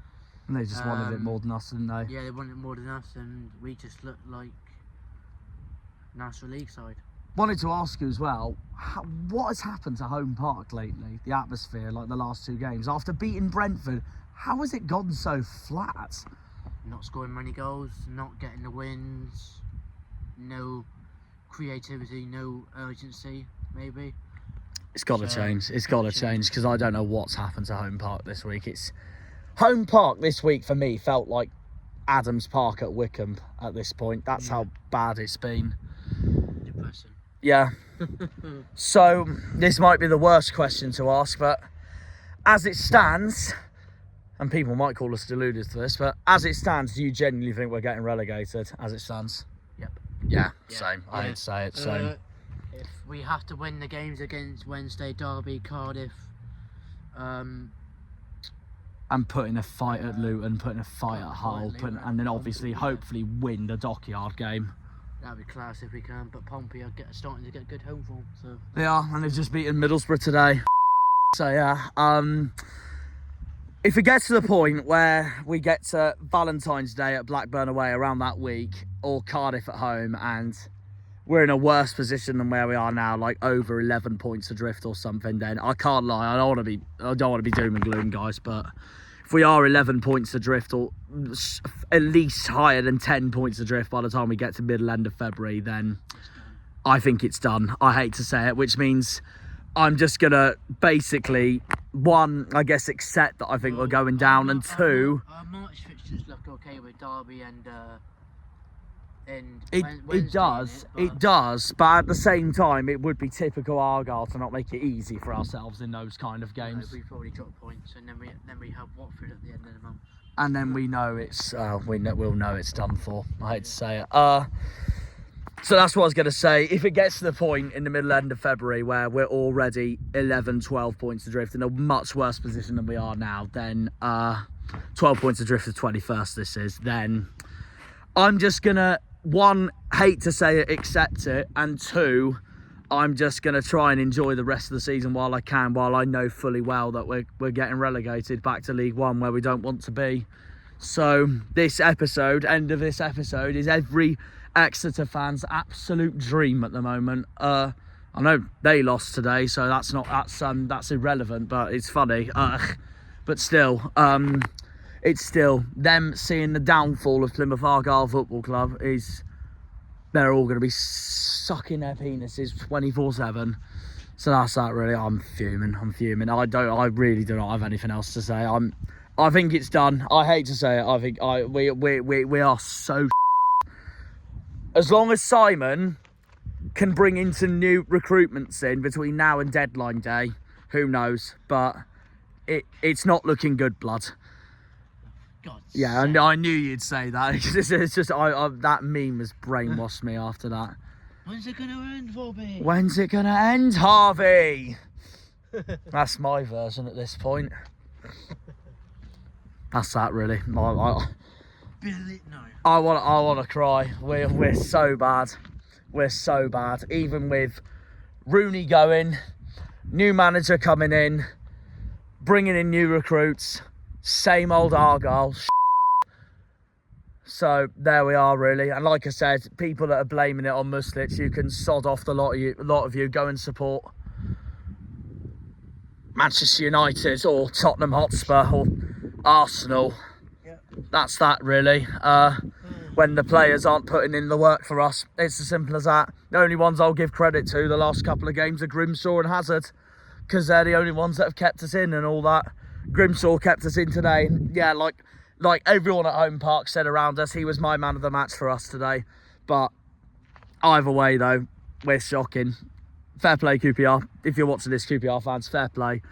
Speaker 1: And they just wanted it more than us, didn't they?
Speaker 6: Yeah, they wanted it more than us, and we just looked like National League side.
Speaker 1: Wanted to ask you as well, what has happened to Home Park lately? The atmosphere, like the last 2 games. After beating Brentford, how has it gone so flat?
Speaker 6: Not scoring many goals, not getting the wins, no creativity, no urgency, maybe.
Speaker 1: It's got to change. It's got to change, because I don't know what's happened to Home Park this week. Home Park this week for me felt like Adams Park at Wickham at this point. That's how bad it's been.
Speaker 6: Depressing.
Speaker 1: Yeah. So this might be the worst question to ask, but as it stands, and people might call us deluded to this, but as it stands, do you genuinely think we're getting relegated as it stands?
Speaker 6: Yep.
Speaker 1: Yeah, same. I hate to say it, same.
Speaker 6: If we have to win the games against Wednesday, Derby, Cardiff,
Speaker 1: and putting a fight at Luton, putting a fight at Hull, and then obviously, hopefully, win the Dockyard game.
Speaker 6: That'd be class if we can, but Pompey are starting to get good home form. So
Speaker 1: they are, and they've just beaten Middlesbrough today. So yeah, if it gets to the point where we get to Valentine's Day at Blackburn away around that week, or Cardiff at home, and we're in a worse position than where we are now, like over 11 points adrift or something, then I can't lie, I don't want to be doom and gloom, guys, but if we are 11 points adrift, or at least higher than 10 points adrift by the time we get to middle end of February, then I think it's done. I hate to say it, which means I'm just going to basically, 1, I guess, accept that I think we're going down, and 2...
Speaker 6: Our March fixtures look okay with Derby and
Speaker 1: it does, but at the same time, it would be typical Argyle to not make it easy for ourselves in those kind of games.
Speaker 6: We probably drop points, and then we have Watford at the end of the month.
Speaker 1: And then we know we'll know it's done for. I hate to say it. So that's what I was going to say. If it gets to the point in the middle end of February where we're already 11, 12 points adrift in a much worse position than we are now, then 12 points adrift to 21st this is, then I'm just going to, 1, hate to say it, accept it, and 2, I'm just going to try and enjoy the rest of the season while I can, while I know fully well that we're getting relegated back to League One where we don't want to be. So this episode, end of this episode, is every Exeter fan's absolute dream at the moment. I know they lost today, so that's irrelevant, but it's funny. But still, it's still them seeing the downfall of Plymouth Argyle Football Club. They're all going to be sucking their penises 24/7. So that's that. Really, I'm fuming. I really do not have anything else to say. I think it's done. I hate to say it. I think we are so. As long as Simon can bring into new recruitments in between now and deadline day, who knows? But it's not looking good, blood. Yeah, I knew you'd say that. It's just that meme has brainwashed me after that.
Speaker 6: When's it going to end, Bobby?
Speaker 1: When's it going to end, Harvey? That's my version at this point. That's that, really.
Speaker 6: No.
Speaker 1: I want to cry. We're so bad. We're so bad. Even with Rooney going, new manager coming in, bringing in new recruits, same old Argyle. So there we are, really. And like I said, people that are blaming it on Muslets, you can sod off a lot of you. Go and support Manchester United or Tottenham Hotspur or Arsenal.
Speaker 6: Yep.
Speaker 1: That's that, really. When the players aren't putting in the work for us, it's as simple as that. The only ones I'll give credit to the last couple of games are Grimshaw and Hazard, because they're the only ones that have kept us in and all that. Grimshaw kept us in today, and yeah, like everyone at Home Park said around us, he was my man of the match for us today. But either way, though, we're shocking. Fair play, QPR. If you're watching this, QPR fans, fair play.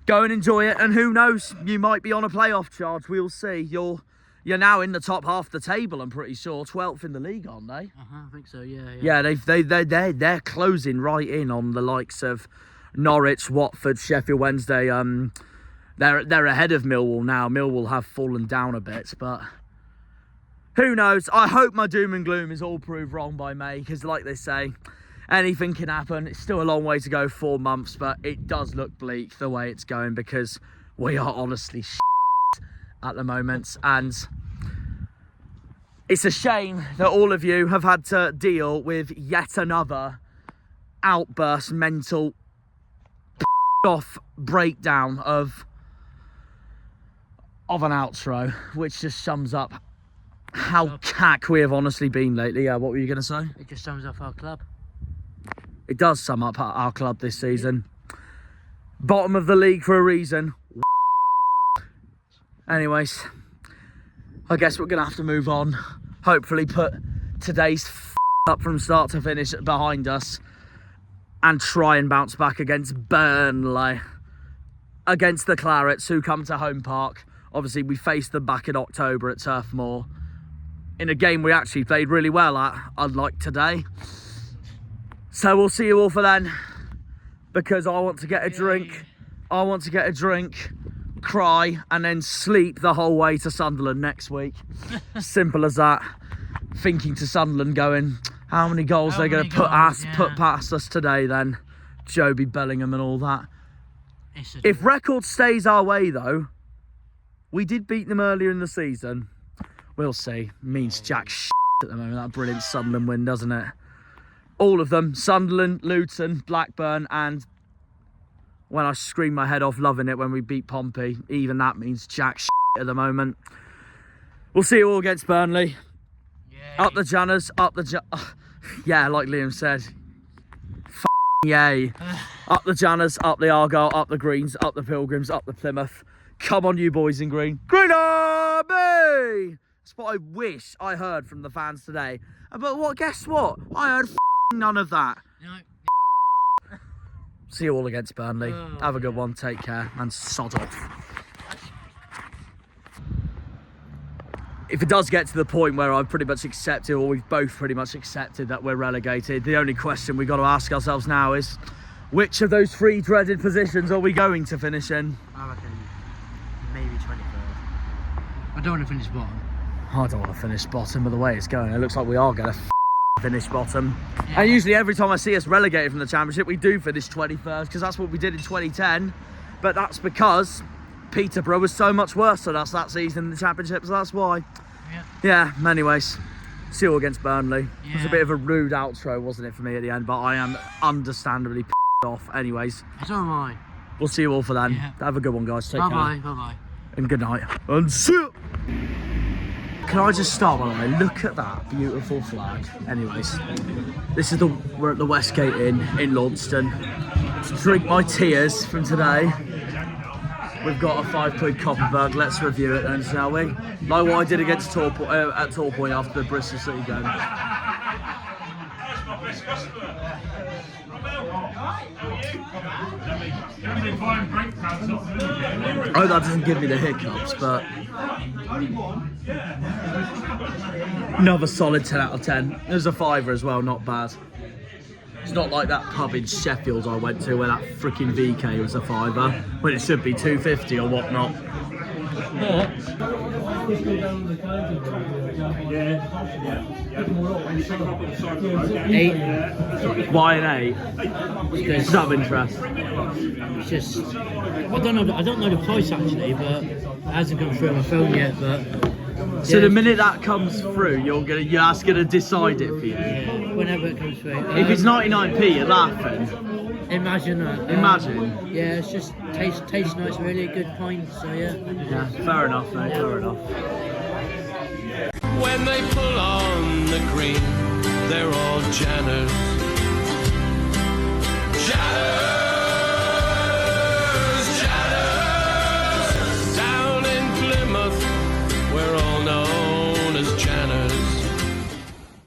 Speaker 1: Go and enjoy it, and who knows, you might be on a playoff charge. We'll see. You're now in the top half of the table, I'm pretty sure. 12th in the league, aren't they?
Speaker 6: I think so, yeah.
Speaker 1: Yeah, they're closing right in on the likes of Norwich, Watford, Sheffield Wednesday. They're ahead of Millwall now. Millwall have fallen down a bit, but who knows? I hope my doom and gloom is all proved wrong by May, because like they say, anything can happen. It's still a long way to go, 4 months, but it does look bleak the way it's going, because we are honestly at the moment. And it's a shame that all of you have had to deal with yet another outburst, mental off breakdown of an outro, which just sums up how cack we have honestly been lately. Yeah, what were you going to say?
Speaker 6: It just sums up our club.
Speaker 1: It does sum up our club this season. Bottom of the league for a reason. Anyways, I guess we're going to have to move on. Hopefully put today's up from start to finish behind us and try and bounce back against Burnley. Against the Clarets, who come to Home Park. Obviously, we faced them back in October at Turf Moor, in a game we actually played really well at, unlike today. So we'll see you all for then, because I want to get a drink. I want to get a drink, cry, and then sleep the whole way to Sunderland next week. Simple as that. Thinking to Sunderland, going, how many goals they're going to put past us today then? Joby Bellingham and all that. If record stays our way, though, we did beat them earlier in the season. We'll see. Means jack at the moment. That brilliant Sunderland win, doesn't it? All of them. Sunderland, Luton, Blackburn, and when I screamed my head off loving it when we beat Pompey, even that means jack at the moment. We'll see you all against Burnley. Yay. Up the Janners, yeah, like Liam said. Yay. Up the Janners, up the Argyle, up the Greens, up the Pilgrims, up the Plymouth. Come on, you boys in green. Green Army! That's what I wish I heard from the fans today. But guess what? I heard none of that.
Speaker 6: No.
Speaker 1: See you all against Burnley. Have a good one. Take care and sod off. If it does get to the point where I've pretty much accepted, or we've both pretty much accepted that we're relegated, the only question we've got to ask ourselves now is, which of those 3 dreaded positions are we going to finish in?
Speaker 6: I reckon maybe 23rd. I don't want to finish bottom.
Speaker 1: I don't want to finish bottom, but the way it's going, it looks like we are going to finish bottom. Yeah. And usually every time I see us relegated from the Championship, we do finish 21st, because that's what we did in 2010. But that's because Peterborough was so much worse than us that season in the Championship, so that's why. Yeah, anyways, see you all against Burnley. Yeah. It was a bit of a rude outro, wasn't it, for me at the end, but I am understandably off. Anyways,
Speaker 6: so am I.
Speaker 1: We'll see you all for then. Yeah. Have a good one, guys. Take care.
Speaker 6: Bye-bye.
Speaker 1: And good night. And see you. Can I just start, by the way? Look at that beautiful flag. Anyways, we're at the Westgate Inn in Launceston to drink my tears from today. We've got a £5 Copperberg. Let's review it then, shall we? Like what I did against at Torpoint after the Bristol City game. Oh, that doesn't give me the hiccups, but another solid 10 out of 10. There's a £5 as well, not bad. It's not like that pub in Sheffield I went to where that freaking VK was a £5, when it should be £2.50 or whatnot. Why an 8?
Speaker 6: Because
Speaker 1: Just out of interest.
Speaker 6: it's just, I don't know the price actually, but it hasn't come through on my phone yet. But
Speaker 1: So
Speaker 6: yeah,
Speaker 1: the minute that comes through, that's gonna decide it for you.
Speaker 6: yeah, whenever it comes through.
Speaker 1: If it's 99p, you're laughing.
Speaker 6: Imagine that.
Speaker 1: Imagine.
Speaker 6: Yeah, it's just tastes nice, really good pint. So yeah.
Speaker 1: Yeah, fair enough, mate. Fair enough.
Speaker 8: When they pull on the green, they're all Janners.